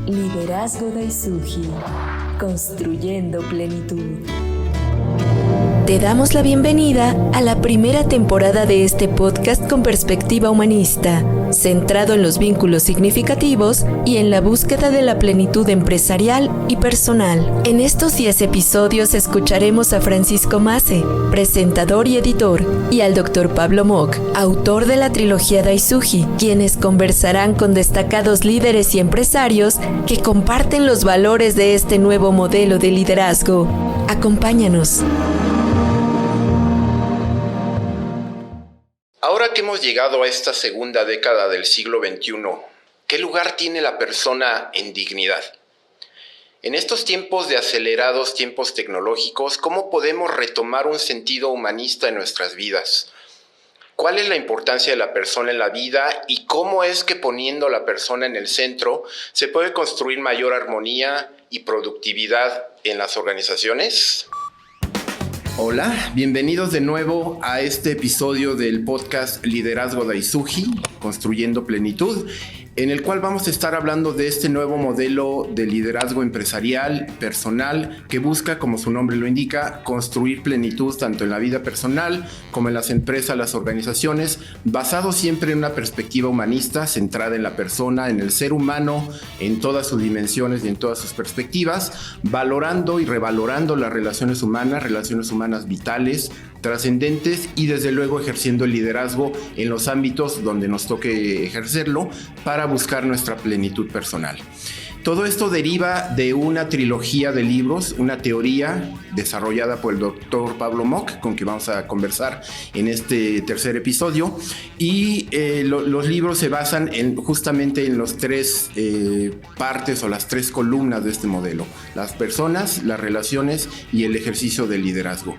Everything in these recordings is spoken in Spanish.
Liderazgo Daisuji, construyendo plenitud. Te damos la bienvenida a la primera temporada de este podcast con perspectiva humanista, centrado en los vínculos significativos y en la búsqueda de la plenitud empresarial y personal. En estos 10 episodios escucharemos a Francisco Mace, presentador y editor, y al Dr. Pablo Mock, autor de la trilogía Daisuji, quienes conversarán con destacados líderes y empresarios que comparten los valores de este nuevo modelo de liderazgo. Acompáñanos. Ahora que hemos llegado a esta segunda década del siglo XXI, ¿qué lugar tiene la persona en dignidad? En estos tiempos de acelerados tiempos tecnológicos, ¿cómo podemos retomar un sentido humanista en nuestras vidas? ¿Cuál es la importancia de la persona en la vida y cómo es que poniendo a la persona en el centro se puede construir mayor armonía y productividad en las organizaciones? Hola, bienvenidos de nuevo a este episodio del podcast Liderazgo Daisuji, Construyendo Plenitud, en el cual vamos a estar hablando de este nuevo modelo de liderazgo empresarial, personal, que busca, como su nombre lo indica, construir plenitud tanto en la vida personal como en las empresas, las organizaciones, basado siempre en una perspectiva humanista, centrada en la persona, en el ser humano, en todas sus dimensiones y en todas sus perspectivas, valorando y revalorando las relaciones humanas vitales, trascendentes y desde luego ejerciendo el liderazgo en los ámbitos donde nos toque ejercerlo para buscar nuestra plenitud personal. Todo esto deriva de una trilogía de libros, una teoría desarrollada por el doctor Pablo Mock, con quien vamos a conversar en este tercer episodio. Y los libros se basan justamente en las tres partes o las tres columnas de este modelo: las personas, las relaciones y el ejercicio del liderazgo.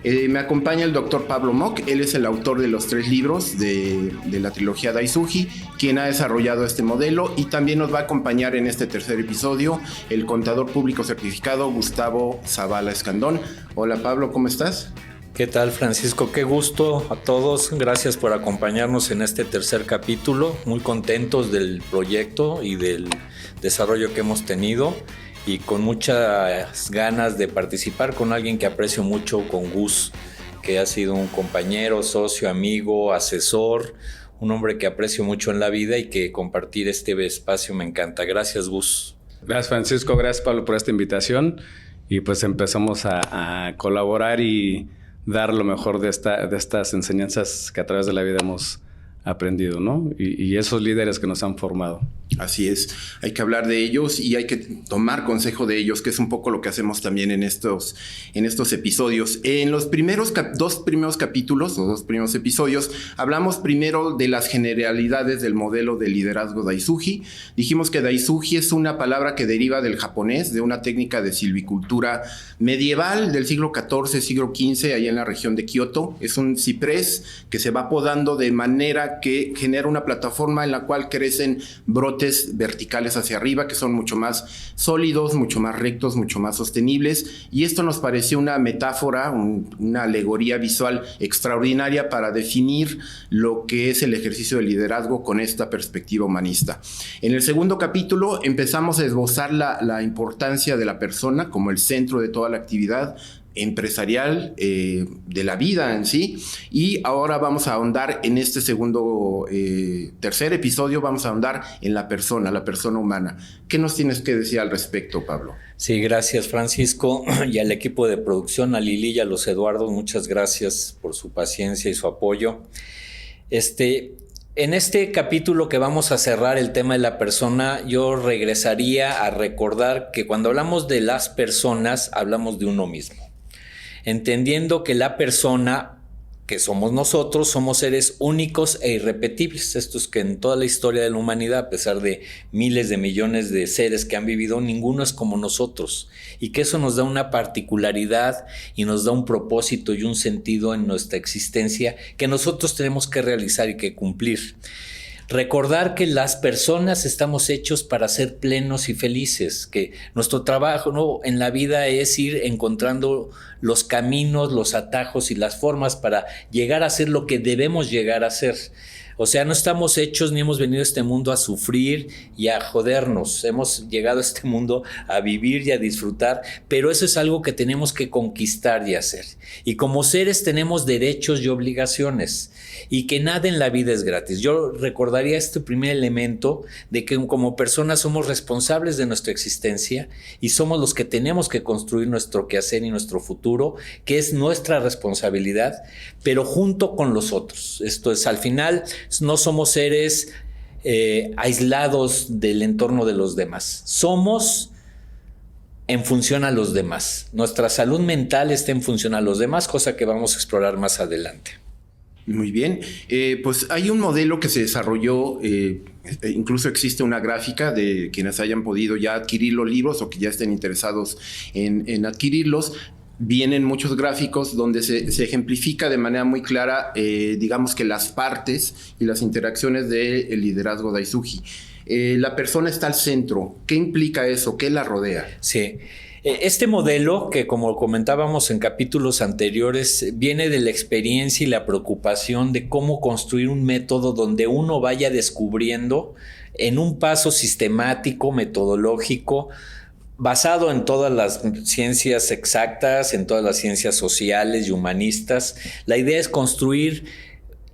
Me acompaña el doctor Pablo Mock. Él es el autor de los tres libros de la trilogía Daisuji, quien ha desarrollado este modelo, y también nos va a acompañar en este tercer episodio el contador público certificado Gustavo Zavala Escandón. Hola Pablo, ¿cómo estás? ¿Qué tal, Francisco? Qué gusto a todos. Gracias por acompañarnos en este tercer capítulo. Muy contentos del proyecto y del desarrollo que hemos tenido, y con muchas ganas de participar con alguien que aprecio mucho, con Gus, que ha sido un compañero, socio, amigo, asesor, un hombre que aprecio mucho en la vida y que compartir este espacio me encanta. Gracias, Gus. Gracias, Francisco. Gracias, Pablo, por esta invitación. Y pues empezamos a colaborar y dar lo mejor de estas enseñanzas que a través de la vida hemos aprendido, ¿no? Y esos líderes que nos han formado. Así es, hay que hablar de ellos y hay que tomar consejo de ellos, que es un poco lo que hacemos también en estos episodios. En los dos primeros episodios, hablamos primero de las generalidades del modelo de liderazgo Daisuji. Dijimos que Daisuji es una palabra que deriva del japonés, de una técnica de silvicultura medieval del siglo XIV, siglo XV, ahí en la región de Kioto. Es un ciprés que se va podando de manera que genera una plataforma en la cual crecen brotes verticales hacia arriba, que son mucho más sólidos, mucho más rectos, mucho más sostenibles, y esto nos pareció una metáfora, una alegoría visual extraordinaria para definir lo que es el ejercicio de liderazgo con esta perspectiva humanista. En el segundo capítulo empezamos a esbozar la importancia de la persona como el centro de toda la actividad empresarial, de la vida en sí, y ahora vamos a ahondar en este tercer episodio, vamos a ahondar en la persona humana. ¿Qué nos tienes que decir al respecto, Pablo? Sí, gracias, Francisco, y al equipo de producción, a Lili y a los Eduardos, muchas gracias por su paciencia y su apoyo. En este capítulo que vamos a cerrar el tema de la persona, yo regresaría a recordar que cuando hablamos de las personas, hablamos de uno mismo, entendiendo que la persona, que somos nosotros, somos seres únicos e irrepetibles. Esto es que en toda la historia de la humanidad, a pesar de miles de millones de seres que han vivido, ninguno es como nosotros, y que eso nos da una particularidad y nos da un propósito y un sentido en nuestra existencia que nosotros tenemos que realizar y que cumplir. Recordar que las personas estamos hechos para ser plenos y felices, que nuestro trabajo, ¿no?, en la vida es ir encontrando los caminos, los atajos y las formas para llegar a ser lo que debemos llegar a ser. O sea, no estamos hechos ni hemos venido a este mundo a sufrir y a jodernos. Hemos llegado a este mundo a vivir y a disfrutar, pero eso es algo que tenemos que conquistar y hacer. Y como seres tenemos derechos y obligaciones, y que nada en la vida es gratis. Yo recordaría este primer elemento de que como personas somos responsables de nuestra existencia y somos los que tenemos que construir nuestro quehacer y nuestro futuro, que es nuestra responsabilidad, pero junto con los otros. Esto es, al final, no somos seres aislados del entorno de los demás. Somos en función a los demás. Nuestra salud mental está en función a los demás, cosa que vamos a explorar más adelante. Muy bien, pues hay un modelo que se desarrolló, incluso existe una gráfica de quienes hayan podido ya adquirir los libros o que ya estén interesados en adquirirlos. Vienen muchos gráficos donde se ejemplifica de manera muy clara, digamos que las partes y las interacciones del liderazgo Daisuji. La persona está al centro. ¿Qué implica eso? ¿Qué la rodea? Sí. Este modelo, que como comentábamos en capítulos anteriores, viene de la experiencia y la preocupación de cómo construir un método donde uno vaya descubriendo en un paso sistemático, metodológico, basado en todas las ciencias exactas, en todas las ciencias sociales y humanistas. La idea es construir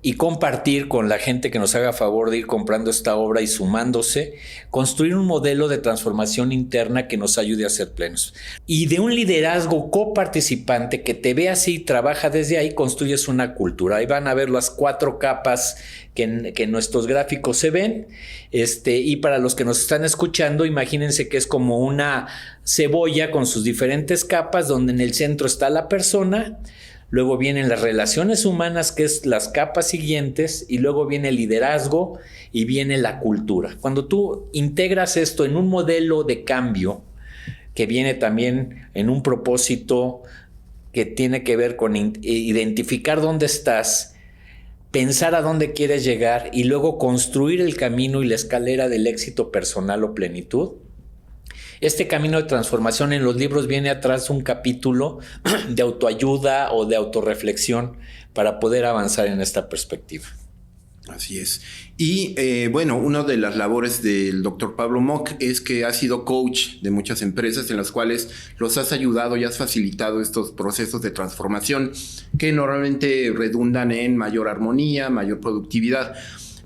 y compartir con la gente que nos haga favor de ir comprando esta obra y sumándose, construir un modelo de transformación interna que nos ayude a ser plenos. Y de un liderazgo coparticipante que te ve así, trabaja desde ahí, construyes una cultura. Ahí van a ver las 4 capas que en nuestros gráficos se ven. Y para los que nos están escuchando, imagínense que es como una cebolla con sus diferentes capas, donde en el centro está la persona. Luego vienen las relaciones humanas, que es las capas siguientes, y luego viene el liderazgo y viene la cultura. Cuando tú integras esto en un modelo de cambio, que viene también en un propósito que tiene que ver con identificar dónde estás, pensar a dónde quieres llegar y luego construir el camino y la escalera del éxito personal o plenitud. Este camino de transformación en los libros viene atrás un capítulo de autoayuda o de autorreflexión para poder avanzar en esta perspectiva. Así es. Y bueno, una de las labores del doctor Pablo Mock es que ha sido coach de muchas empresas en las cuales los has ayudado y has facilitado estos procesos de transformación que normalmente redundan en mayor armonía, mayor productividad.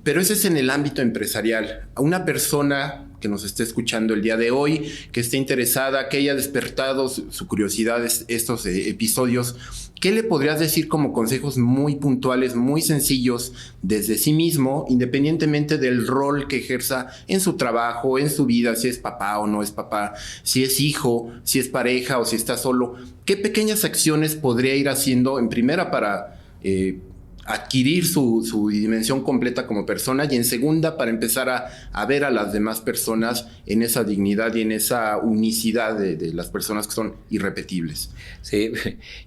Pero ese es en el ámbito empresarial. A una persona que nos esté escuchando el día de hoy, que esté interesada, que haya despertado su curiosidad estos episodios, ¿qué le podrías decir como consejos muy puntuales, muy sencillos desde sí mismo, independientemente del rol que ejerza en su trabajo, en su vida, si es papá o no es papá, si es hijo, si es pareja o si está solo? ¿Qué pequeñas acciones podría ir haciendo en primera para adquirir su dimensión completa como persona, y en segunda para empezar a ver a las demás personas en esa dignidad y en esa unicidad de las personas que son irrepetibles? Sí,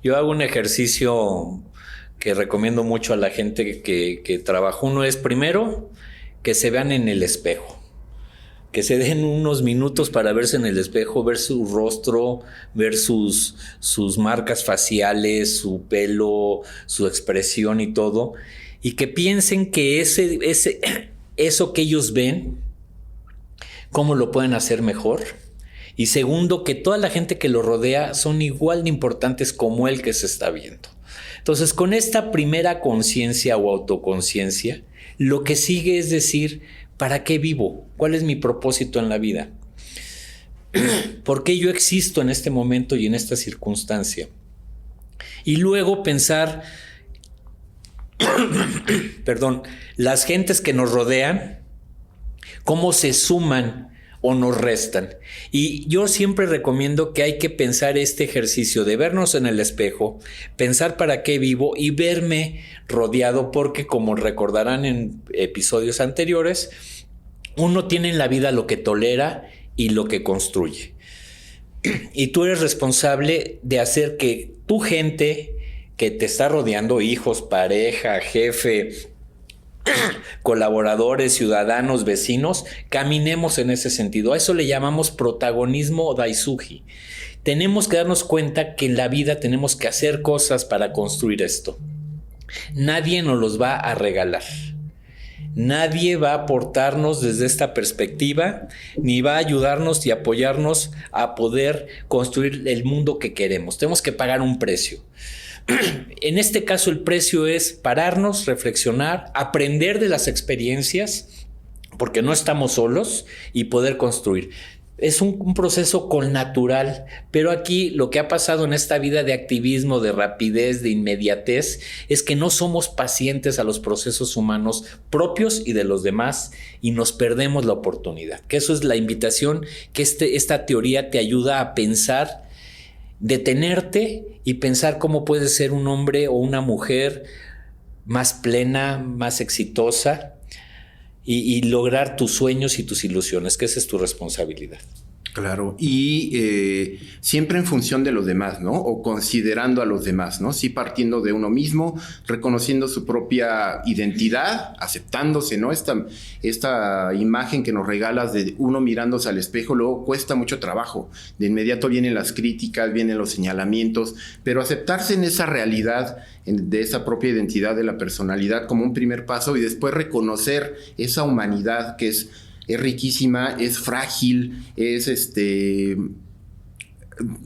yo hago un ejercicio que recomiendo mucho a la gente que trabaja. Uno es, primero, que se vean en el espejo, que se den unos minutos para verse en el espejo, ver su rostro, ver sus marcas faciales, su pelo, su expresión y todo, y que piensen que eso que ellos ven, cómo lo pueden hacer mejor. Y segundo, que toda la gente que lo rodea son igual de importantes como él que se está viendo. Entonces, con esta primera conciencia o autoconciencia, lo que sigue es decir, ¿para qué vivo? ¿Cuál es mi propósito en la vida? ¿Por qué yo existo en este momento y en esta circunstancia? Y luego pensar, las gentes que nos rodean, cómo se suman o nos restan. Y yo siempre recomiendo que hay que pensar este ejercicio de vernos en el espejo, pensar para qué vivo y verme rodeado, porque como recordarán en episodios anteriores, uno tiene en la vida lo que tolera y lo que construye. Y tú eres responsable de hacer que tu gente que te está rodeando, hijos, pareja, jefe, colaboradores, ciudadanos, vecinos, caminemos en ese sentido. A eso le llamamos protagonismo Daisuji. Tenemos que darnos cuenta que en la vida tenemos que hacer cosas para construir esto. Nadie nos los va a regalar. Nadie va a aportarnos desde esta perspectiva, ni va a ayudarnos y apoyarnos a poder construir el mundo que queremos. Tenemos que pagar un precio. En este caso, el precio es pararnos, reflexionar, aprender de las experiencias, porque no estamos solos, y poder construir. Es un proceso connatural, pero aquí lo que ha pasado en esta vida de activismo, de rapidez, de inmediatez, es que no somos pacientes a los procesos humanos propios y de los demás, y nos perdemos la oportunidad. Que eso es la invitación, que esta teoría te ayuda a pensar, detenerte y pensar cómo puedes ser un hombre o una mujer más plena, más exitosa, y lograr tus sueños y tus ilusiones, que esa es tu responsabilidad. Claro, y siempre en función de los demás, ¿no? O considerando a los demás, ¿no? Sí, partiendo de uno mismo, reconociendo su propia identidad, aceptándose, ¿no? Esta imagen que nos regalas de uno mirándose al espejo, luego cuesta mucho trabajo. De inmediato vienen las críticas, vienen los señalamientos, pero aceptarse en esa realidad, de esa propia identidad de la personalidad como un primer paso, y después reconocer esa humanidad que es riquísima, es frágil, es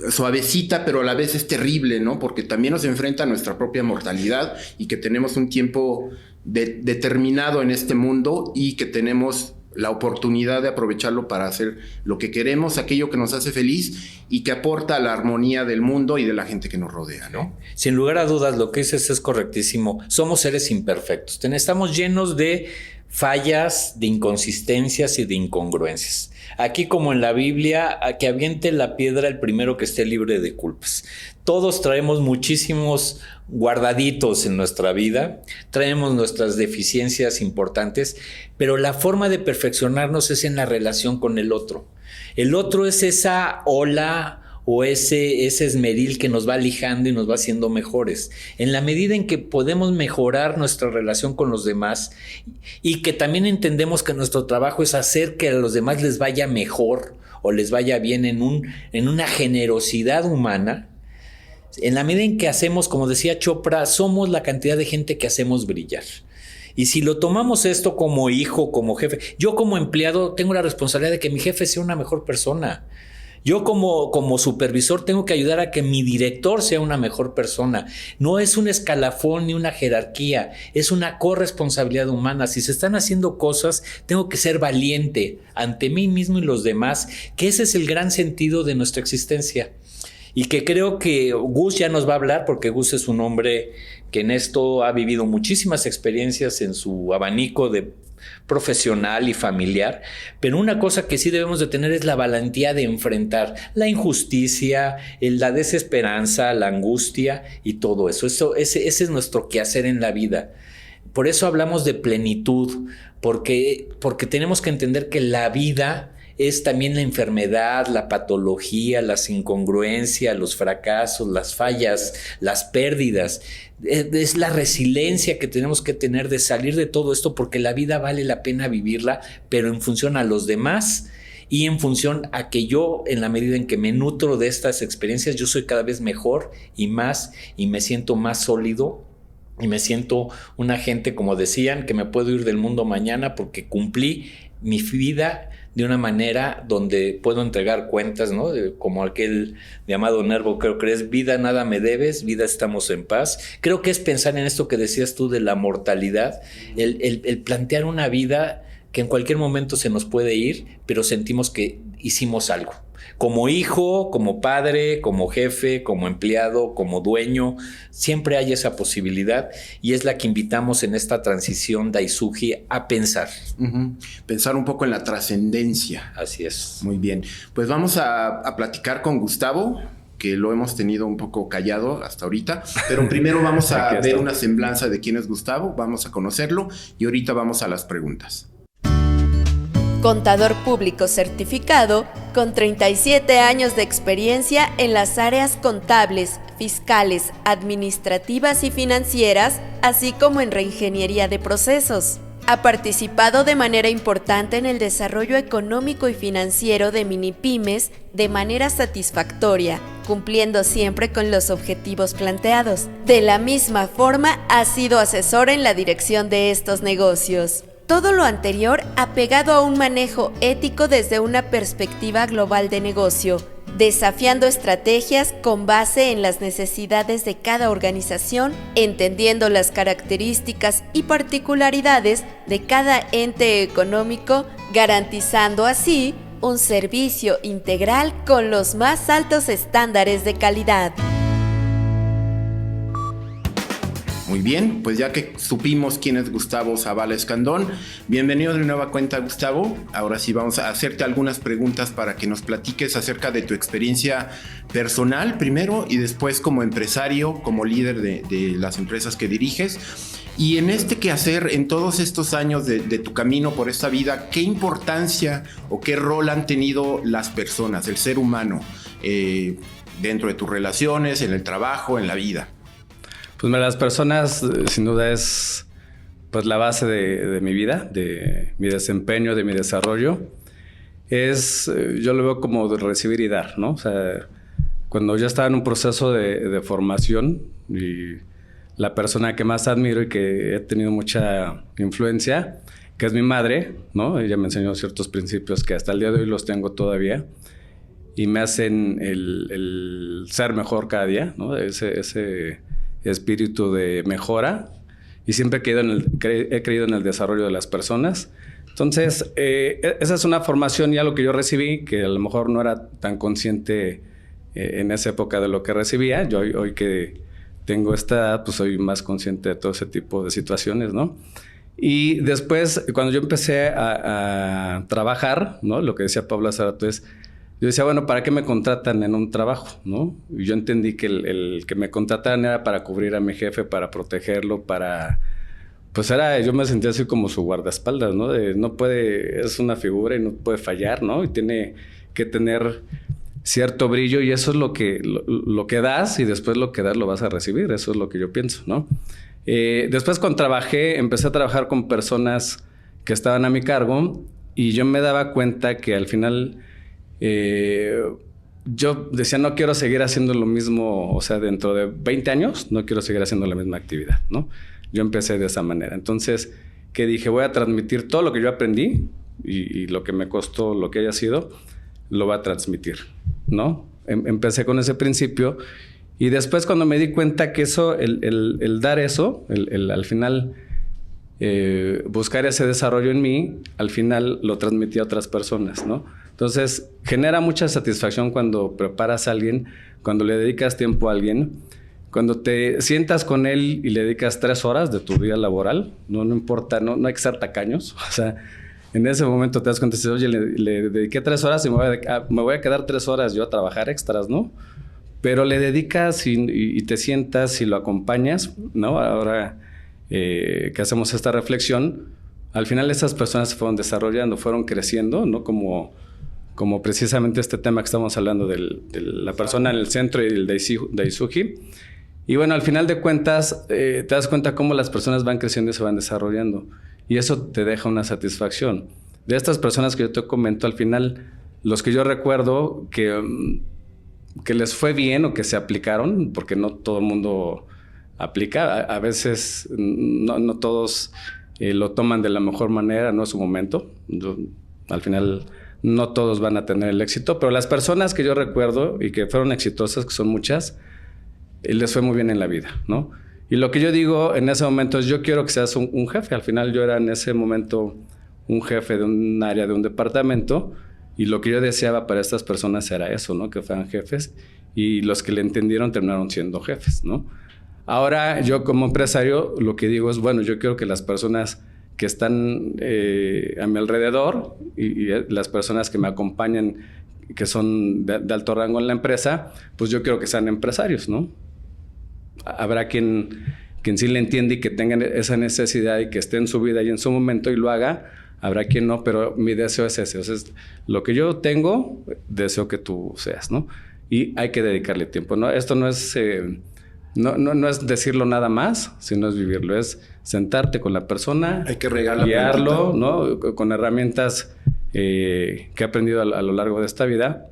suavecita, pero a la vez es terrible, ¿no? Porque también nos enfrenta a nuestra propia mortalidad, y que tenemos un tiempo determinado en este mundo, y que tenemos la oportunidad de aprovecharlo para hacer lo que queremos, aquello que nos hace feliz y que aporta a la armonía del mundo y de la gente que nos rodea, ¿no? Sin lugar a dudas, lo que dices es correctísimo. Somos seres imperfectos. Estamos llenos de fallas, de inconsistencias y de incongruencias. Aquí, como en la Biblia, a que aviente la piedra el primero que esté libre de culpas. Todos traemos muchísimos guardaditos en nuestra vida, traemos nuestras deficiencias importantes, pero la forma de perfeccionarnos es en la relación con el otro. El otro es esa ola o ese esmeril que nos va lijando y nos va haciendo mejores. En la medida en que podemos mejorar nuestra relación con los demás, y que también entendemos que nuestro trabajo es hacer que a los demás les vaya mejor o les vaya bien en una generosidad humana, en la medida en que hacemos, como decía Chopra, somos la cantidad de gente que hacemos brillar. Y si lo tomamos esto como hijo, como jefe, yo como empleado tengo la responsabilidad de que mi jefe sea una mejor persona. Yo como supervisor tengo que ayudar a que mi director sea una mejor persona. No es un escalafón ni una jerarquía, es una corresponsabilidad humana. Si se están haciendo cosas, tengo que ser valiente ante mí mismo y los demás, que ese es el gran sentido de nuestra existencia. Y que creo que Gus ya nos va a hablar, porque Gus es un hombre que en esto ha vivido muchísimas experiencias en su abanico de profesional y familiar, pero una cosa que sí debemos de tener es la valentía de enfrentar la injusticia, la desesperanza, la angustia y todo eso. Ese es nuestro quehacer en la vida. Por eso hablamos de plenitud, porque tenemos que entender que la vida es también la enfermedad, la patología, las incongruencias, los fracasos, las fallas, las pérdidas. Es la resiliencia que tenemos que tener de salir de todo esto, porque la vida vale la pena vivirla, pero en función a los demás y en función a que yo, en la medida en que me nutro de estas experiencias, yo soy cada vez mejor y más, y me siento más sólido. Y me siento una gente, como decían, que me puedo ir del mundo mañana porque cumplí mi vida de una manera donde puedo entregar cuentas, ¿no? Como aquel de Amado Nervo, creo que es: vida nada me debes, vida estamos en paz. Creo que es pensar en esto que decías tú de la mortalidad, el plantear una vida que en cualquier momento se nos puede ir, pero sentimos que hicimos algo. Como hijo, como padre, como jefe, como empleado, como dueño, siempre hay esa posibilidad, y es la que invitamos en esta transición Daisuji a pensar. Uh-huh. Pensar un poco en la trascendencia. Así es. Muy bien. Pues vamos a platicar con Gustavo, que lo hemos tenido un poco callado hasta ahorita, pero primero vamos a ver una semblanza de quién es Gustavo, vamos a conocerlo, y ahorita vamos a las preguntas. Contador público certificado con 37 años de experiencia en las áreas contables, fiscales, administrativas y financieras, así como en reingeniería de procesos. Ha participado de manera importante en el desarrollo económico y financiero de minipymes de manera satisfactoria, cumpliendo siempre con los objetivos planteados. De la misma forma, ha sido asesor en la dirección de estos negocios. Todo lo anterior apegado a un manejo ético desde una perspectiva global de negocio, desafiando estrategias con base en las necesidades de cada organización, entendiendo las características y particularidades de cada ente económico, garantizando así un servicio integral con los más altos estándares de calidad. Muy bien, pues ya que supimos quién es Gustavo Zavala Escandón, bienvenido de nueva cuenta, Gustavo. Ahora sí vamos a hacerte algunas preguntas para que nos platiques acerca de tu experiencia personal primero y después como empresario, como líder de las empresas que diriges. Y en este quehacer, en todos estos años de tu camino por esta vida, ¿qué importancia o qué rol han tenido las personas, el ser humano, dentro de tus relaciones, en el trabajo, en la vida? Pues las personas sin duda es pues la base de mi vida, de mi desempeño, de mi desarrollo. Yo lo veo como de recibir y dar, ¿no? O sea, cuando yo estaba en un proceso de formación y la persona que más admiro y que he tenido mucha influencia, que es mi madre, ¿no? Ella me enseñó ciertos principios que hasta el día de hoy los tengo todavía y me hacen el ser mejor cada día, ¿no? Ese espíritu de mejora, y siempre he creído en el desarrollo de las personas. Entonces, esa es una formación ya lo que yo recibí, que a lo mejor no era tan consciente en esa época de lo que recibía. Yo hoy que tengo esta edad, pues soy más consciente de todo ese tipo de situaciones, ¿no? Y después, cuando yo empecé a trabajar, ¿no? Lo que decía Pablo hace rato es, yo decía, bueno, ¿para qué me contratan en un trabajo, no? Y yo entendí que el que me contrataran era para cubrir a mi jefe, para protegerlo, yo me sentía así como su guardaespaldas, ¿no? Es una figura y no puede fallar, ¿no? Y tiene que tener cierto brillo y eso es lo que das y después lo que das lo vas a recibir. Eso es lo que yo pienso, ¿no? Después cuando empecé a trabajar con personas que estaban a mi cargo y yo me daba cuenta que al final yo decía, no quiero seguir haciendo lo mismo, o sea, dentro de 20 años no quiero seguir haciendo la misma actividad, ¿no? Yo empecé de esa manera. Entonces, que dije, voy a transmitir todo lo que yo aprendí y lo que me costó, lo que haya sido, lo voy a transmitir, ¿no? Empecé con ese principio y después cuando me di cuenta que eso, el dar eso, al final buscar ese desarrollo en mí, al final lo transmití a otras personas, ¿no? Entonces, genera mucha satisfacción cuando preparas a alguien, cuando le dedicas tiempo a alguien, cuando te sientas con él y le dedicas 3 horas de tu día laboral, no importa, no hay que ser tacaños, o sea, en ese momento te das cuenta y dices, oye, le dediqué 3 horas y me voy a quedar 3 horas yo a trabajar extras, ¿no? Pero le dedicas y te sientas y lo acompañas, ¿no? Ahora que hacemos esta reflexión, al final esas personas se fueron desarrollando, fueron creciendo, ¿no? Como precisamente este tema que estamos hablando de la persona en el centro y el Daisuji. Y bueno, al final de cuentas, te das cuenta cómo las personas van creciendo y se van desarrollando. Y eso te deja una satisfacción. De estas personas que yo te comento, al final, los que yo recuerdo que les fue bien o que se aplicaron, porque no todo el mundo aplica, a veces no todos lo toman de la mejor manera, no es su momento. Al final, no todos van a tener el éxito, pero las personas que yo recuerdo y que fueron exitosas, que son muchas, les fue muy bien en la vida, ¿no? Y lo que yo digo en ese momento es, yo quiero que seas un jefe. Al final yo era en ese momento un jefe de un área, de un departamento, y lo que yo deseaba para estas personas era eso, ¿no? Que fueran jefes, y los que le entendieron terminaron siendo jefes, ¿no? Ahora yo como empresario lo que digo es, bueno, yo quiero que las personas que están a mi alrededor y las personas que me acompañan, que son de alto rango en la empresa, pues yo quiero que sean empresarios, ¿no? Habrá quien sí le entiende y que tengan esa necesidad y que esté en su vida y en su momento y lo haga. Habrá quien no, pero mi deseo es ese. O sea, es lo que yo tengo, deseo que tú seas, ¿no? Y hay que dedicarle tiempo, ¿no? Esto no es decirlo nada más, sino es vivirlo. Es sentarte con la persona, hay que regalarlo, guiarlo, ¿no? Con herramientas que he aprendido a lo largo de esta vida,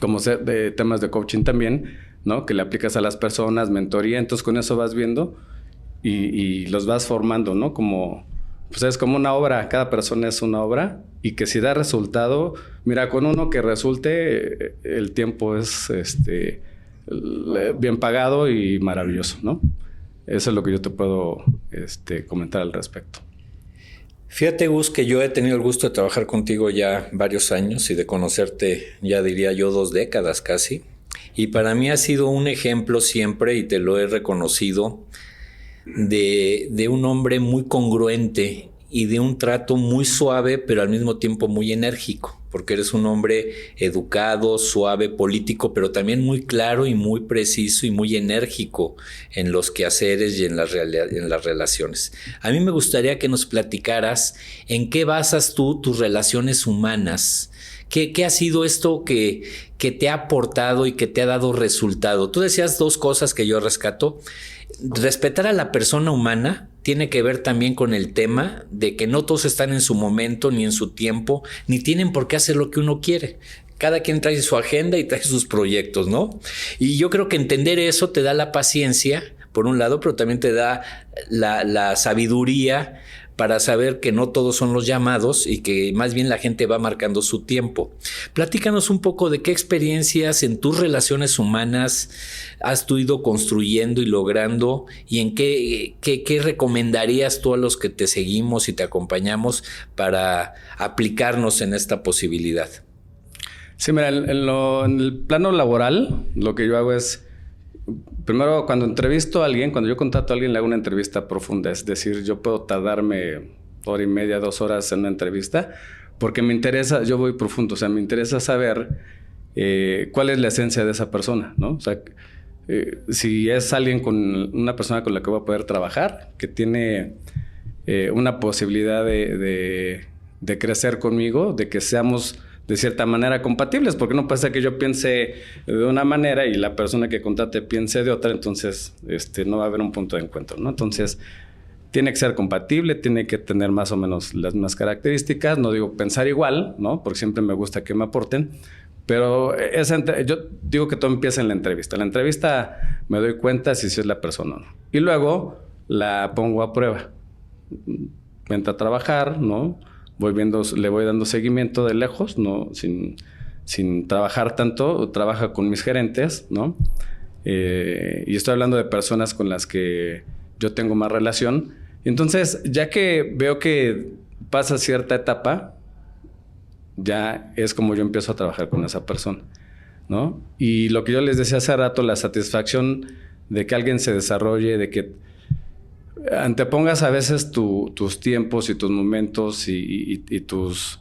como de temas de coaching también, ¿no? Que le aplicas a las personas, mentoría, entonces con eso vas viendo y los vas formando, ¿no? Como pues es como una obra, cada persona es una obra, y que si da resultado, mira, con uno que resulte, el tiempo es bien pagado y maravilloso, ¿no? Eso es lo que yo te puedo comentar al respecto. Fíjate, Gus, que yo he tenido el gusto de trabajar contigo ya varios años y de conocerte, ya diría yo, 2 décadas casi. Y para mí has sido un ejemplo siempre, y te lo he reconocido, de un hombre muy congruente y de un trato muy suave, pero al mismo tiempo muy enérgico, porque eres un hombre educado, suave, político, pero también muy claro y muy preciso y muy enérgico en los quehaceres y en las relaciones. A mí me gustaría que nos platicaras en qué basas tú tus relaciones humanas. ¿Qué ha sido esto que te ha aportado y que te ha dado resultado? Tú decías 2 cosas que yo rescato. Respetar a la persona humana tiene que ver también con el tema de que no todos están en su momento, ni en su tiempo, ni tienen por qué hacer lo que uno quiere. Cada quien trae su agenda y trae sus proyectos, ¿no? Y yo creo que entender eso te da la paciencia, por un lado, pero también te da la sabiduría para saber que no todos son los llamados y que más bien la gente va marcando su tiempo. Platícanos un poco de qué experiencias en tus relaciones humanas has tú ido construyendo y logrando, y en qué recomendarías tú a los que te seguimos y te acompañamos para aplicarnos en esta posibilidad. Sí, mira, en el plano laboral, lo que yo hago es, primero, cuando entrevisto a alguien, cuando yo contrato a alguien, le hago una entrevista profunda. Es decir, yo puedo tardarme 1:30, 2 horas en una entrevista, porque me interesa, yo voy profundo, o sea, me interesa saber cuál es la esencia de esa persona, ¿no? O sea, si es alguien una persona con la que voy a poder trabajar, que tiene una posibilidad de crecer conmigo, de que seamos de cierta manera compatibles, porque no puede ser que yo piense de una manera y la persona que contrate piense de otra, entonces no va a haber un punto de encuentro, ¿no? Entonces, tiene que ser compatible, tiene que tener más o menos las mismas características, no digo pensar igual, ¿no? Porque siempre me gusta que me aporten, pero yo digo que todo empieza en la entrevista. En la entrevista me doy cuenta si es la persona o no. Y luego la pongo a prueba. Vente a trabajar, ¿no? Le voy dando seguimiento de lejos, ¿no? Sin trabajar tanto, trabaja con mis gerentes, ¿no? Y estoy hablando de personas con las que yo tengo más relación. Entonces, ya que veo que pasa cierta etapa, ya es como yo empiezo a trabajar con esa persona, ¿no? Y lo que yo les decía hace rato, la satisfacción de que alguien se desarrolle, de que antepongas a veces tus tiempos y tus momentos y tus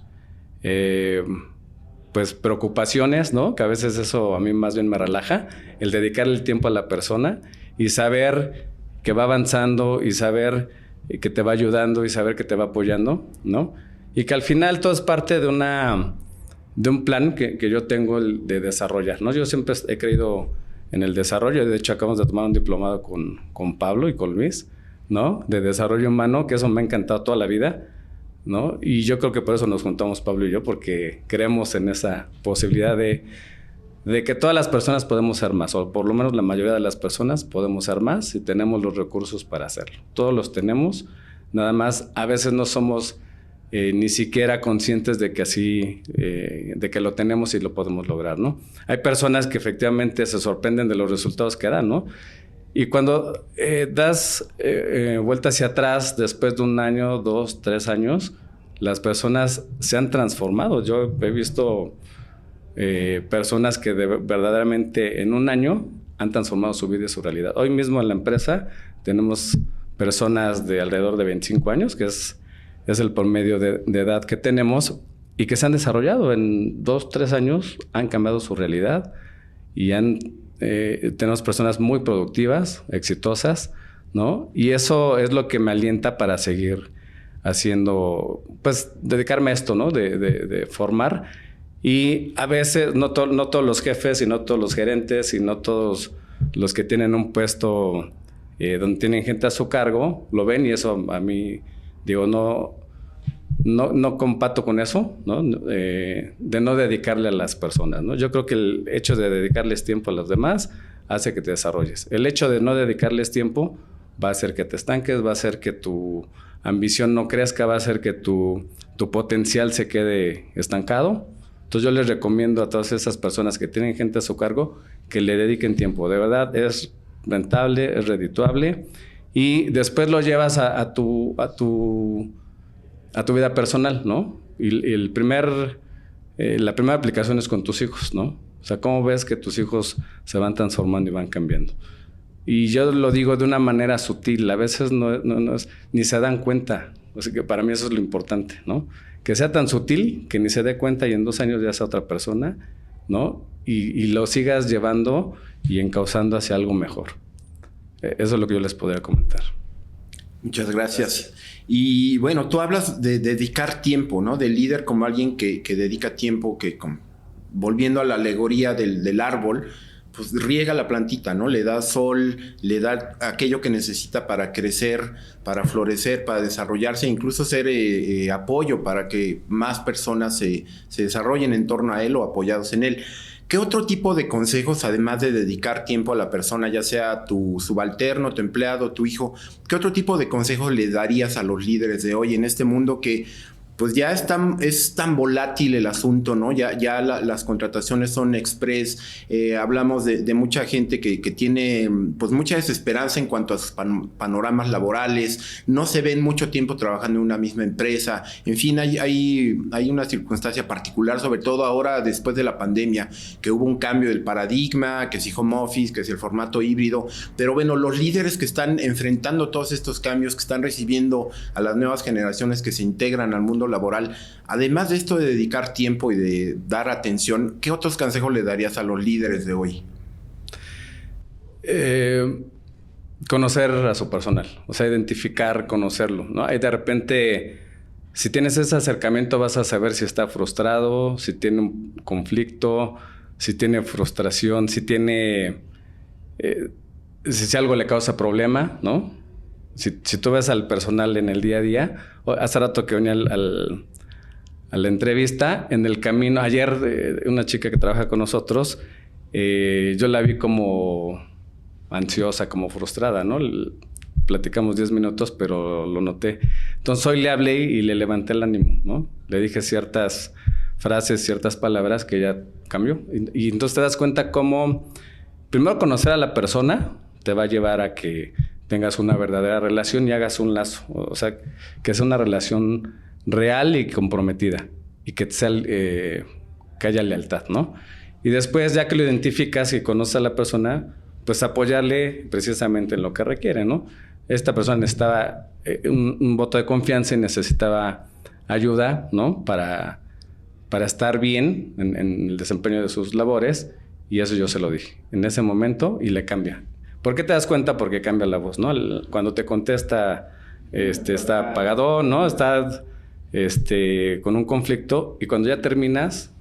pues preocupaciones, ¿no? Que a veces eso a mí más bien me relaja, el dedicarle el tiempo a la persona y saber que va avanzando y saber que te va ayudando y saber que te va apoyando, ¿no? Y que al final todo es parte de un plan que yo tengo de desarrollar, ¿no? Yo siempre he creído en el desarrollo. De hecho, acabamos de tomar un diplomado con Pablo y con Luis, ¿no? De desarrollo humano, que eso me ha encantado toda la vida, ¿no? Y yo creo que por eso nos juntamos Pablo y yo, porque creemos en esa posibilidad de que todas las personas podemos ser más, o por lo menos la mayoría de las personas podemos ser más si tenemos los recursos para hacerlo. Todos los tenemos, nada más a veces no somos ni siquiera conscientes de que así, de que lo tenemos y lo podemos lograr, ¿no? Hay personas que efectivamente se sorprenden de los resultados que dan, ¿no? Y cuando das vuelta hacia atrás, después de 1 año, 2, 3 años, las personas se han transformado. Yo he visto personas que verdaderamente en 1 año han transformado su vida y su realidad. Hoy mismo en la empresa tenemos personas de alrededor de 25 años, que es el promedio de edad que tenemos, y que se han desarrollado en 2, 3 años, han cambiado su realidad y tenemos personas muy productivas, exitosas, ¿no? Y eso es lo que me alienta para seguir haciendo, pues dedicarme a esto, ¿no? De formar. Y a veces no todos los jefes y no todos los gerentes y no todos los que tienen un puesto donde tienen gente a su cargo lo ven, y eso a mí, digo, no comparto con eso, ¿no? De no dedicarle a las personas, ¿no? Yo creo que el hecho de dedicarles tiempo a los demás hace que te desarrolles. El hecho de no dedicarles tiempo va a hacer que te estanques, va a hacer que tu ambición no crezca, va a hacer que tu potencial se quede estancado. Entonces yo les recomiendo a todas esas personas que tienen gente a su cargo que le dediquen tiempo. De verdad es rentable, es redituable, y después lo llevas a tu vida personal, ¿no? Y la primera aplicación es con tus hijos, ¿no? O sea, ¿cómo ves que tus hijos se van transformando y van cambiando? Y yo lo digo de una manera sutil, a veces ni se dan cuenta. O sea, que para mí eso es lo importante, ¿no? Que sea tan sutil que ni se dé cuenta y en 2 años ya sea otra persona, ¿no? Y lo sigas llevando y encauzando hacia algo mejor. Eso es lo que yo les podría comentar. Muchas gracias. Y bueno, tú hablas de dedicar tiempo, ¿no? Del líder como alguien que dedica tiempo, volviendo a la alegoría del árbol, pues riega la plantita, ¿no? Le da sol, le da aquello que necesita para crecer, para florecer, para desarrollarse, incluso ser apoyo para que más personas se desarrollen en torno a él o apoyados en él. ¿Qué otro tipo de consejos, además de dedicar tiempo a la persona, ya sea tu subalterno, tu empleado, tu hijo, qué otro tipo de consejos le darías a los líderes de hoy en este mundo que pues ya es tan volátil el asunto, ¿no? Ya las contrataciones son express. Hablamos de mucha gente que tiene pues mucha desesperanza en cuanto a sus panoramas laborales. No se ven mucho tiempo trabajando en una misma empresa. En fin, hay una circunstancia particular, sobre todo ahora después de la pandemia, que hubo un cambio del paradigma, que si home office, que si el formato híbrido. Pero bueno, los líderes que están enfrentando todos estos cambios, que están recibiendo a las nuevas generaciones que se integran al mundo laboral, además de esto de dedicar tiempo y de dar atención, ¿qué otros consejos le darías a los líderes de hoy? Conocer a su personal, o sea, identificar, conocerlo, ¿no? Y de repente, si tienes ese acercamiento, vas a saber si está frustrado, si tiene un conflicto, si tiene frustración, si algo le causa problema, ¿no? Si tú ves al personal en el día a día, hace rato que venía a la entrevista, en el camino, ayer una chica que trabaja con nosotros, yo la vi como ansiosa, como frustrada, ¿no? Platicamos 10 minutos, pero lo noté. Entonces hoy le hablé y le levanté el ánimo, ¿no? Le dije ciertas frases, ciertas palabras que ya cambió. Y entonces te das cuenta cómo, primero, conocer a la persona te va a llevar a que tengas una verdadera relación y hagas un lazo. O sea, que sea una relación real y comprometida y que haya lealtad, ¿no? Y después, ya que lo identificas y conoces a la persona, pues apoyarle precisamente en lo que requiere, ¿no? Esta persona necesitaba un voto de confianza y necesitaba ayuda, ¿no? Para estar bien en el desempeño de sus labores, y eso yo se lo dije en ese momento y le cambia. ¿Por qué te das cuenta? Porque cambia la voz, ¿no? Cuando te contesta, está apagado, ¿no? Está con un conflicto, y cuando ya terminas,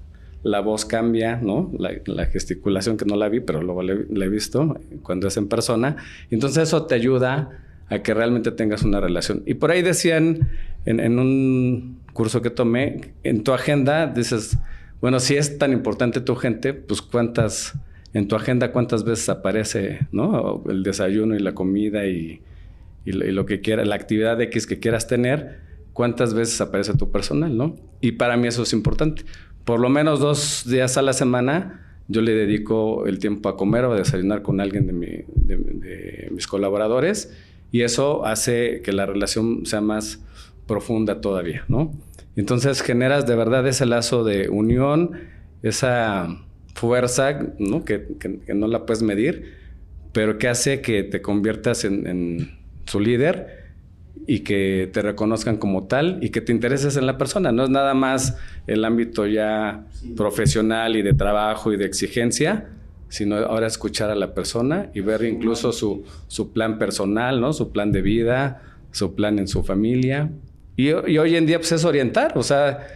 la voz cambia, ¿no? La gesticulación, que no la vi, pero luego la he visto cuando es en persona. Entonces eso te ayuda a que realmente tengas una relación. Y por ahí decían, en un curso que tomé, en tu agenda dices, bueno, si es tan importante tu gente, pues en tu agenda cuántas veces aparece, ¿no? El desayuno y la comida y lo que quieras, la actividad X que quieras tener, cuántas veces aparece tu personal, ¿no? Y para mí eso es importante. Por lo menos 2 días a la semana yo le dedico el tiempo a comer o a desayunar con alguien de mis colaboradores, y eso hace que la relación sea más profunda todavía, ¿no? Entonces generas de verdad ese lazo de unión, esa fuerza, ¿no? Que no la puedes medir, pero que hace que te conviertas en su líder y que te reconozcan como tal y que te intereses en la persona. No es nada más el ámbito ya profesional y de trabajo y de exigencia, sino ahora escuchar a la persona y ver incluso su plan personal, ¿no? Su plan de vida, su plan en su familia. Y hoy en día pues es orientar, o sea,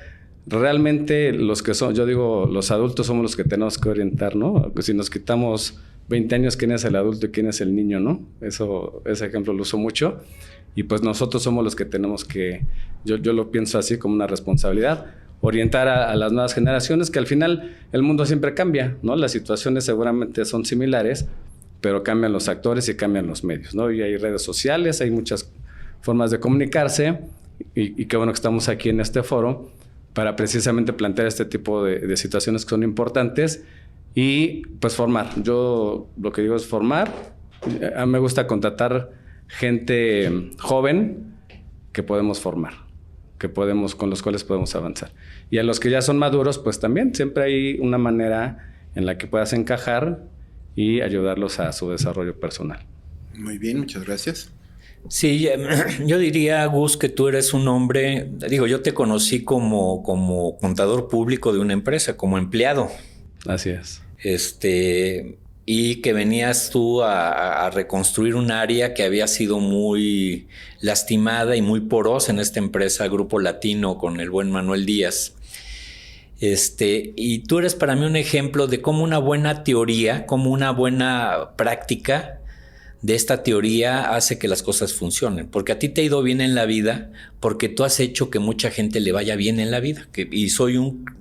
realmente yo digo, los adultos somos los que tenemos que orientar, ¿no? Si nos quitamos 20 años, ¿quién es el adulto y quién es el niño, no? Ese ejemplo lo uso mucho. Y pues nosotros somos los que tenemos que, yo lo pienso así como una responsabilidad, orientar a las nuevas generaciones, que al final el mundo siempre cambia, ¿no? Las situaciones seguramente son similares, pero cambian los actores y cambian los medios, ¿no? Y hay redes sociales, hay muchas formas de comunicarse y qué bueno que estamos aquí en este foro para precisamente plantear este tipo de situaciones que son importantes y pues formar. Yo lo que digo es formar. A mí me gusta contratar gente joven que podemos formar, con los cuales podemos avanzar. Y a los que ya son maduros, pues también siempre hay una manera en la que puedas encajar y ayudarlos a su desarrollo personal. Muy bien, muchas gracias. Sí, yo diría, Gus, que tú eres un hombre, yo te conocí como contador público de una empresa, como empleado. Así es. Y que venías tú a reconstruir un área que había sido muy lastimada y muy porosa en esta empresa, Grupo Latino, con el buen Manuel Díaz. Y tú eres para mí un ejemplo de cómo una buena teoría, cómo una buena práctica de esta teoría hace que las cosas funcionen. Porque a ti te ha ido bien en la vida, porque tú has hecho que mucha gente le vaya bien en la vida.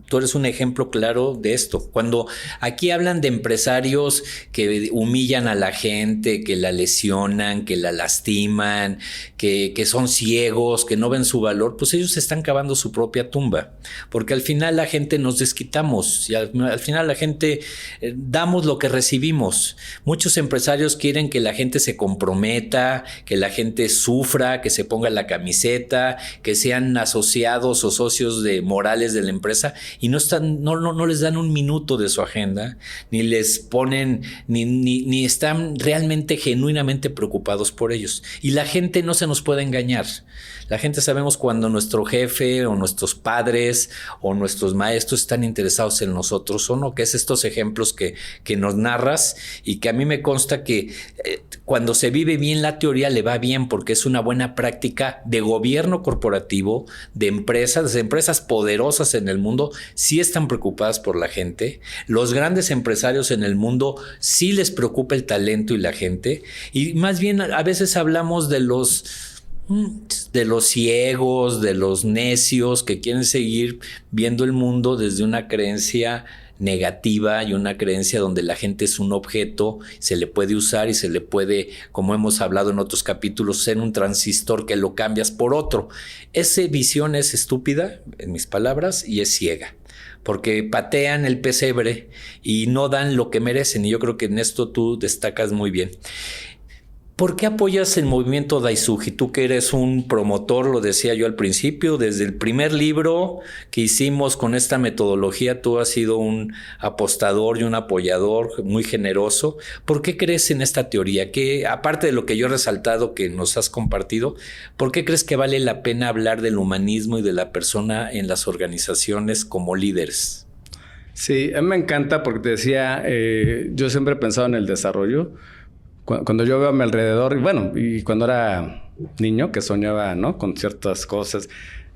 Tú eres un ejemplo claro de esto. Cuando aquí hablan de empresarios que humillan a la gente, que la lesionan, que la lastiman, que son ciegos, que no ven su valor, pues ellos están cavando su propia tumba. Porque al final la gente nos desquitamos y al final la gente damos lo que recibimos. Muchos empresarios quieren que la gente se comprometa, que la gente sufra, que se ponga la camiseta, que sean asociados o socios morales de la empresa y no les dan un minuto de su agenda, ni les ponen, ni están realmente genuinamente preocupados por ellos. Y la gente no se nos puede engañar. La gente sabemos cuando nuestro jefe o nuestros padres o nuestros maestros están interesados en nosotros o no, que es estos ejemplos que nos narras y que a mí me consta que cuando se vive bien la teoría le va bien porque es una buena práctica de gobierno corporativo, de empresas poderosas en el mundo sí están preocupadas por la gente. Los grandes empresarios en el mundo sí les preocupa el talento y la gente. Y más bien a veces hablamos de los ciegos, de los necios que quieren seguir viendo el mundo desde una creencia negativa y una creencia donde la gente es un objeto, se le puede usar y se le puede, como hemos hablado en otros capítulos, ser un transistor que lo cambias por otro. Esa visión es estúpida, en mis palabras, y es ciega, porque patean el pesebre y no dan lo que merecen, y yo creo que en esto tú destacas muy bien. ¿Por qué apoyas el movimiento Daisuji? Tú que eres un promotor, lo decía yo al principio, desde el primer libro que hicimos con esta metodología, tú has sido un apostador y un apoyador muy generoso. ¿Por qué crees en esta teoría? Que aparte de lo que yo he resaltado que nos has compartido, ¿por qué crees que vale la pena hablar del humanismo y de la persona en las organizaciones como líderes? Sí, a mí me encanta porque te decía, yo siempre he pensado en el desarrollo. Cuando yo veo a mi alrededor, y cuando era niño, que soñaba, ¿no?, con ciertas cosas,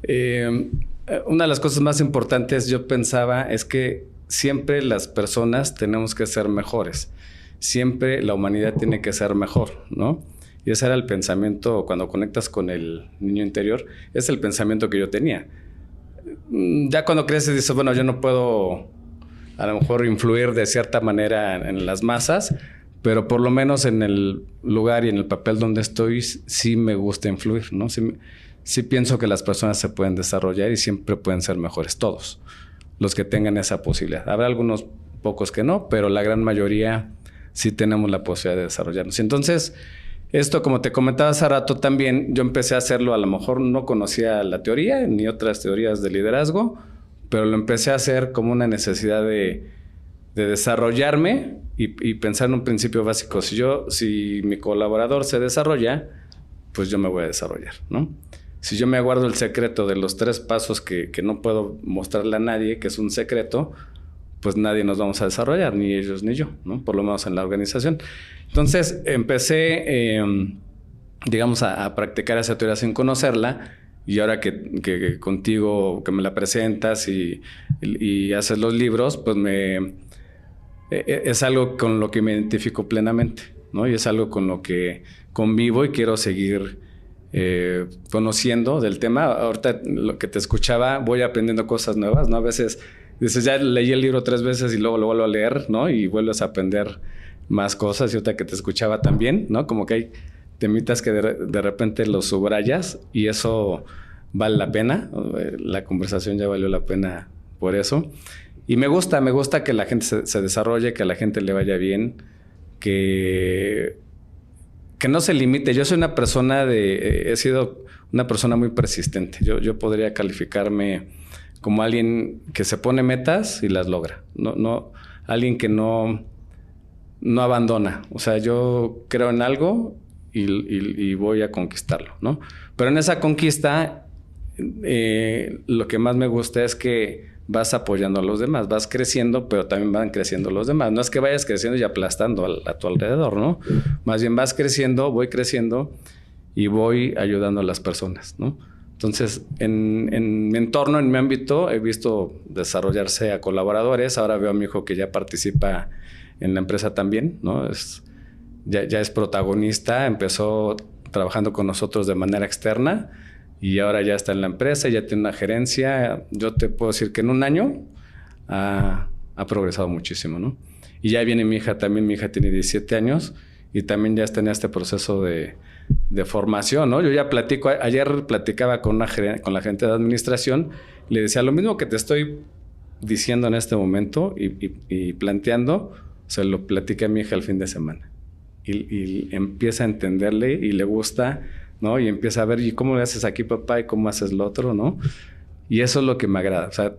una de las cosas más importantes yo pensaba es que siempre las personas tenemos que ser mejores. Siempre la humanidad tiene que ser mejor, ¿no? Y ese era el pensamiento, cuando conectas con el niño interior, es el pensamiento que yo tenía. Ya cuando creces dices, bueno, yo no puedo a lo mejor influir de cierta manera en las masas, pero por lo menos en el lugar y en el papel donde estoy sí me gusta influir, ¿no? Sí pienso que las personas se pueden desarrollar y siempre pueden ser mejores, todos los que tengan esa posibilidad. Habrá algunos pocos que no, pero la gran mayoría sí tenemos la posibilidad de desarrollarnos. Entonces, esto, como te comentaba hace rato también, yo empecé a hacerlo, a lo mejor no conocía la teoría ni otras teorías de liderazgo, pero lo empecé a hacer como una necesidad de desarrollarme y pensar en un principio básico. Si mi colaborador se desarrolla, pues yo me voy a desarrollar, ¿no? Si yo me guardo el secreto de los 3 pasos que no puedo mostrarle a nadie, que es un secreto, pues nadie nos vamos a desarrollar, ni ellos ni yo, ¿no? Por lo menos en la organización. Entonces empecé, a practicar esa teoría sin conocerla. Y ahora que contigo, que me la presentas y haces los libros, pues es algo con lo que me identifico plenamente, ¿no? Y es algo con lo que convivo y quiero seguir conociendo del tema. Ahorita lo que te escuchaba, voy aprendiendo cosas nuevas, ¿no? A veces dices, ya leí el libro 3 veces y luego lo vuelvo a leer, ¿no? Y vuelves a aprender más cosas. Y ahorita que te escuchaba también, ¿no? Como que hay temitas que de repente los subrayas y eso vale la pena. La conversación ya valió la pena por eso. Y me gusta que la gente se desarrolle, que a la gente le vaya bien, que no se limite. Yo soy una persona he sido una persona muy persistente. Yo podría calificarme como alguien que se pone metas y las logra. No, alguien que no abandona. O sea, yo creo en algo y voy a conquistarlo, ¿no? Pero en esa conquista, lo que más me gusta es que vas apoyando a los demás, vas creciendo, pero también van creciendo los demás. No es que vayas creciendo y aplastando a tu alrededor, ¿no? Más bien vas creciendo, voy creciendo y voy ayudando a las personas, ¿no? Entonces, en mi entorno, en mi ámbito, he visto desarrollarse a colaboradores. Ahora veo a mi hijo que ya participa en la empresa también, ¿no? Ya es protagonista, empezó trabajando con nosotros de manera externa y ahora ya está en la empresa, ya tiene una gerencia. Yo te puedo decir que en un año ha progresado muchísimo, ¿no? Y ya viene mi hija también. Mi hija tiene 17 años y también ya está en este proceso de formación, ¿no? Yo ya ayer platicaba con la gente de administración, le decía lo mismo que te estoy diciendo en este momento y planteando, se lo platiqué a mi hija el fin de semana. Y empieza a entenderle y le gusta, ¿no? Y empieza a ver, ¿y cómo le haces aquí, papá? ¿Y cómo haces lo otro, no? Y eso es lo que me agrada. O sea,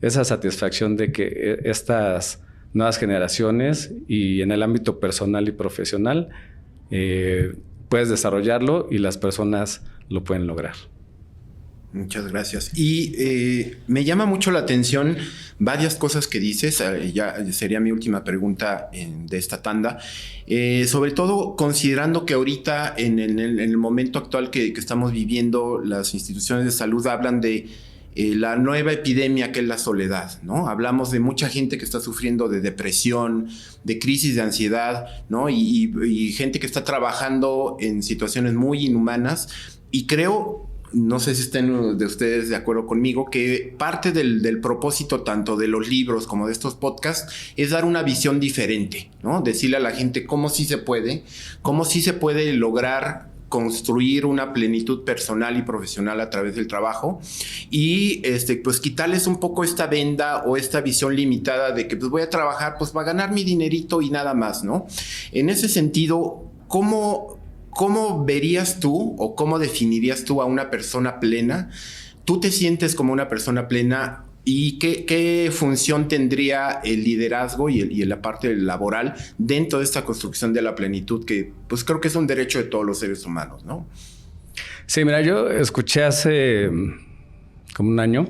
esa satisfacción de que estas nuevas generaciones y en el ámbito personal y profesional puedes desarrollarlo y las personas lo pueden lograr. Muchas gracias. Y me llama mucho la atención varias cosas que dices. Ya sería mi última pregunta de esta tanda. Sobre todo considerando que ahorita en el momento actual que estamos viviendo, las instituciones de salud hablan de la nueva epidemia que es la soledad, ¿no? Hablamos de mucha gente que está sufriendo de depresión, de crisis de ansiedad, ¿no? Y gente que está trabajando en situaciones muy inhumanas. Y creo, no sé si estén de ustedes de acuerdo conmigo, que parte del propósito tanto de los libros como de estos podcasts es dar una visión diferente, ¿no? Decirle a la gente cómo sí se puede lograr construir una plenitud personal y profesional a través del trabajo y pues quitarles un poco esta venda o esta visión limitada de que pues voy a trabajar pues para ganar mi dinerito y nada más, ¿no? En ese sentido, ¿cómo verías tú o cómo definirías tú a una persona plena? ¿Tú te sientes como una persona plena? ¿Y qué función tendría el liderazgo y la parte laboral dentro de esta construcción de la plenitud que pues creo que es un derecho de todos los seres humanos, ¿no? Sí, mira, yo escuché hace como un año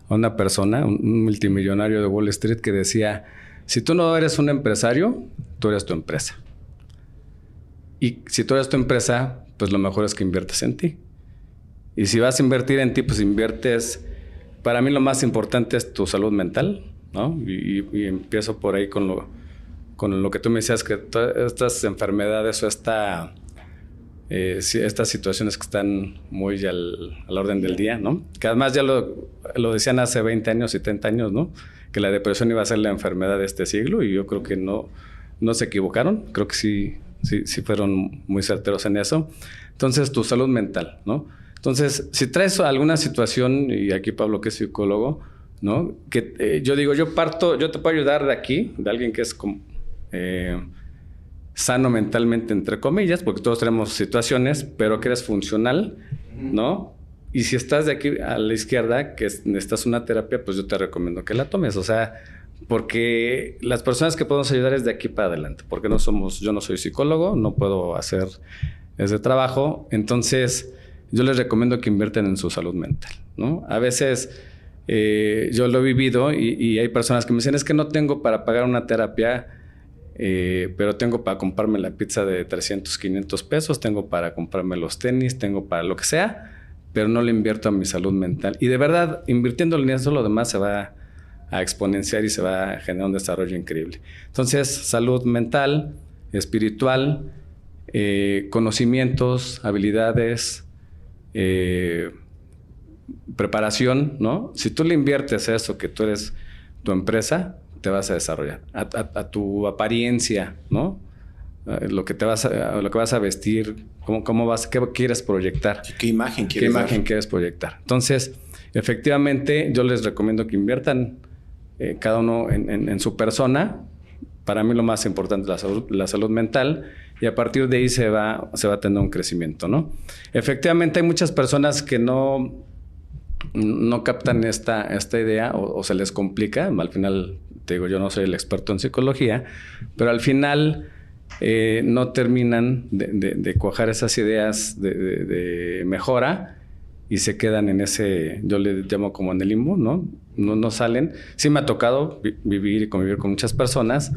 a una persona, un multimillonario de Wall Street, que decía, si tú no eres un empresario, tú eres tu empresa. Y si tú eres tu empresa, pues lo mejor es que inviertes en ti. Y si vas a invertir en ti, pues inviertes... Para mí lo más importante es tu salud mental, ¿no? Y empiezo por ahí con lo que tú me decías, que estas enfermedades o estas situaciones que están muy a la orden del día, ¿no? Que además ya lo decían hace 20 años y 30 años, ¿no? Que la depresión iba a ser la enfermedad de este siglo y yo creo que no se equivocaron. Creo que sí fueron muy certeros en eso. Entonces, tu salud mental, ¿no? Entonces, si traes alguna situación, y aquí Pablo que es psicólogo, ¿no? Que yo digo, yo te puedo ayudar de aquí, de alguien que es sano mentalmente, entre comillas, porque todos tenemos situaciones, pero que eres funcional, ¿no? Y si estás de aquí a la izquierda, que necesitas una terapia, pues yo te recomiendo que la tomes. O sea, porque las personas que podemos ayudar es de aquí para adelante, porque yo no soy psicólogo, no puedo hacer ese trabajo. Entonces, yo les recomiendo que inviertan en su salud mental, ¿no? A veces yo lo he vivido y hay personas que me dicen, es que no tengo para pagar una terapia, pero tengo para comprarme la pizza de 300, 500 pesos, tengo para comprarme los tenis, tengo para lo que sea, pero no le invierto a mi salud mental. Y de verdad, invirtiéndole en eso, lo demás se va a exponenciar y se va a generar un desarrollo increíble. Entonces, salud mental, espiritual, conocimientos, habilidades, preparación, ¿no? Si tú le inviertes a eso, que tú eres tu empresa, te vas a desarrollar. A tu apariencia, ¿no? lo que vas a vestir, qué quieres proyectar. ¿Qué imagen quieres dar? Quieres proyectar? Entonces, efectivamente, yo les recomiendo que inviertan cada uno en su persona. Para mí lo más importante es la salud mental, y a partir de ahí se va a tener un crecimiento, ¿no? Efectivamente, hay muchas personas que no captan esta idea o se les complica. Al final, te digo, yo no soy el experto en psicología, pero al final no terminan de cuajar esas ideas de mejora y se quedan en ese, yo le llamo como en el limbo, ¿no? No salen. Sí me ha tocado vivir y convivir con muchas personas,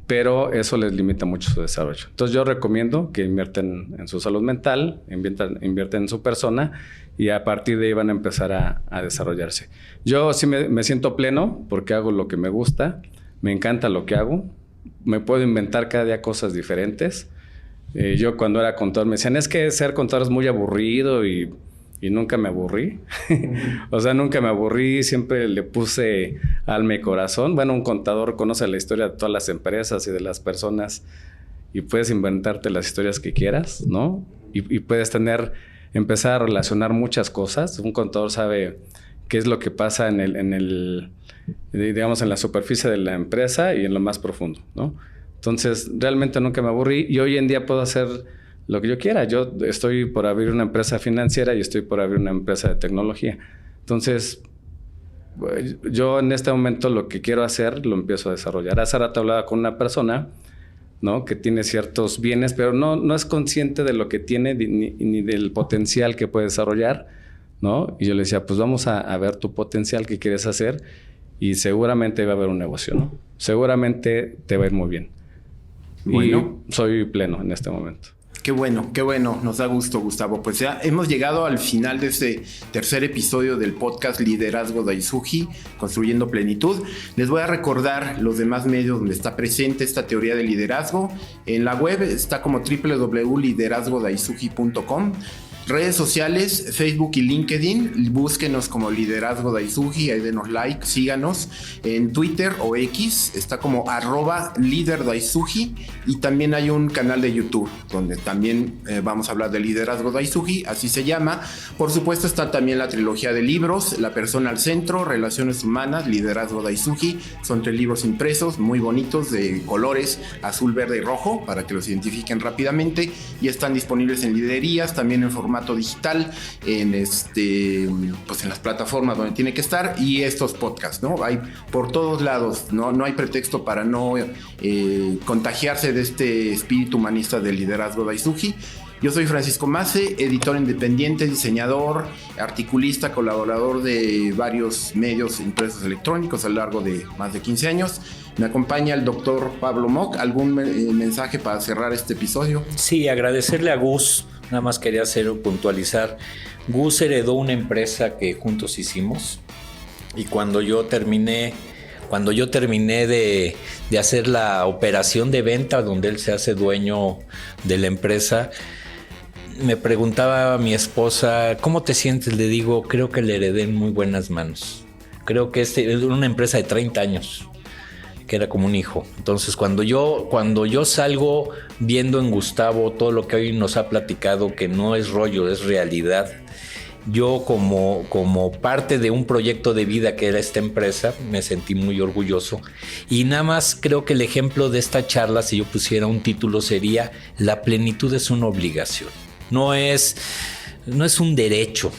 pero eso les limita mucho su desarrollo. Entonces yo recomiendo que inviertan en su salud mental, inviertan en su persona, y a partir de ahí van a empezar a desarrollarse. Yo sí me siento pleno porque hago lo que me gusta, me encanta lo que hago, me puedo inventar cada día cosas diferentes. Yo cuando era contador me decían, es que ser contador es muy aburrido, y nunca me aburrí. O sea, nunca me aburrí, siempre le puse alma y corazón. Bueno, un contador conoce la historia de todas las empresas y de las personas, y puedes inventarte las historias que quieras, ¿no? Y puedes empezar a relacionar muchas cosas. Un contador sabe qué es lo que pasa digamos, en la superficie de la empresa y en lo más profundo, ¿no? Entonces, realmente nunca me aburrí, y hoy en día puedo hacer lo que yo quiera. Yo estoy por abrir una empresa financiera y estoy por abrir una empresa de tecnología. Entonces, yo en este momento lo que quiero hacer lo empiezo a desarrollar. Hace rato hablaba con una persona, ¿no?, que tiene ciertos bienes, pero no es consciente de lo que tiene ni del potencial que puede desarrollar, ¿no? Y yo le decía, pues vamos a ver tu potencial que quieres hacer, y seguramente va a haber un negocio, ¿no? Seguramente te va a ir muy bien. Bueno. Y soy pleno en este momento. Qué bueno, nos da gusto, Gustavo. Pues ya hemos llegado al final de este tercer episodio del podcast Liderazgo Daisuji, Construyendo Plenitud. Les voy a recordar los demás medios donde está presente esta teoría de liderazgo. En la web está como www.liderazgodaisuji.com. Redes sociales, Facebook y LinkedIn, búsquenos como Liderazgo Daisuji, ahí denos like, síganos. En Twitter o X está como @LíderDaisuji, y también hay un canal de YouTube donde también vamos a hablar de Liderazgo Daisuji, así se llama. Por supuesto está también la trilogía de libros, La persona al centro, Relaciones humanas, Liderazgo Daisuji. Son 3 libros impresos muy bonitos de colores azul, verde y rojo para que los identifiquen rápidamente, y están disponibles en librerías, también en formato digital, en pues en las plataformas donde tiene que estar, y estos podcasts, ¿no? Hay por todos lados, no hay pretexto para no contagiarse de este espíritu humanista del Liderazgo Daisuji. Yo soy Francisco Mace, editor independiente, diseñador, articulista, colaborador de varios medios impresos electrónicos a lo largo de más de 15 años. Me acompaña el doctor Pablo Mock. ¿Algún mensaje para cerrar este episodio? Sí, agradecerle a Gus. Nada más quería puntualizar. Gus heredó una empresa que juntos hicimos, y cuando yo terminé de hacer la operación de venta, donde él se hace dueño de la empresa, me preguntaba a mi esposa, ¿cómo te sientes? Le digo, creo que le heredé en muy buenas manos. Creo que es una empresa de 30 años, que era como un hijo. Entonces, cuando yo salgo viendo en Gustavo todo lo que hoy nos ha platicado, que no es rollo, es realidad, yo como parte de un proyecto de vida que era esta empresa, me sentí muy orgulloso. Y nada más creo que el ejemplo de esta charla, si yo pusiera un título, sería: la plenitud es una obligación. No es un derecho.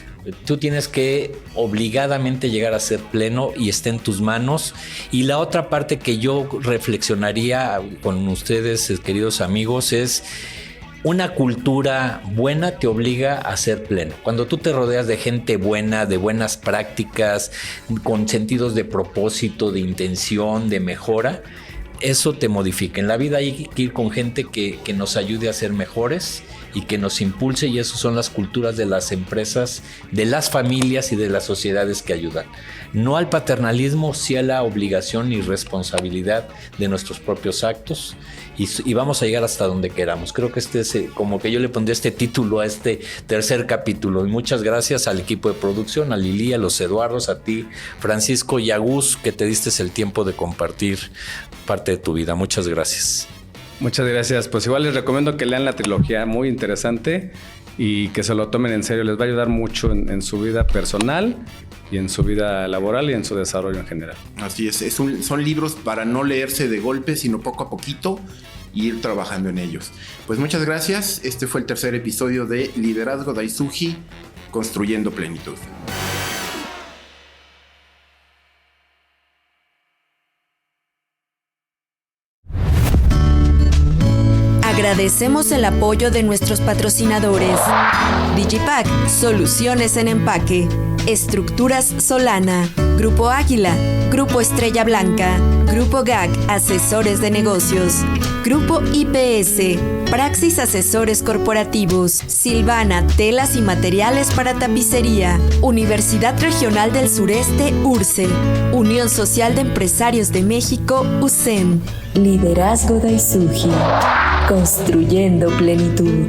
Tú tienes que obligadamente llegar a ser pleno, y está en tus manos. Y la otra parte que yo reflexionaría con ustedes, queridos amigos, es: una cultura buena te obliga a ser pleno. Cuando tú te rodeas de gente buena, de buenas prácticas, con sentidos de propósito, de intención, de mejora, eso te modifica. En la vida hay que ir con gente que nos ayude a ser mejores y que nos impulse, y eso son las culturas de las empresas, de las familias y de las sociedades que ayudan. No al paternalismo, sí a la obligación y responsabilidad de nuestros propios actos, y vamos a llegar hasta donde queramos. Creo que es como que yo le pondría este título a este tercer capítulo. Y muchas gracias al equipo de producción, a Lili, a los Eduardos, a ti, Francisco, y a Gus, que te diste el tiempo de compartir parte de tu vida. Muchas gracias. Muchas gracias. Pues igual les recomiendo que lean la trilogía, muy interesante, y que se lo tomen en serio. Les va a ayudar mucho en su vida personal y en su vida laboral y en su desarrollo en general. Así es, son libros para no leerse de golpe, sino poco a poquito y ir trabajando en ellos. Pues muchas gracias. Este fue el tercer episodio de Liderazgo Daisuji, Construyendo Plenitud. Agradecemos el apoyo de nuestros patrocinadores: Digipack, soluciones en empaque; Estructuras Solana; Grupo Águila; Grupo Estrella Blanca; Grupo GAC, asesores de negocios; Grupo IPS, Praxis Asesores Corporativos; Silvana, telas y materiales para tapicería; Universidad Regional del Sureste, URCE; Unión Social de Empresarios de México, USEM. Liderazgo Daisuji, construyendo plenitud.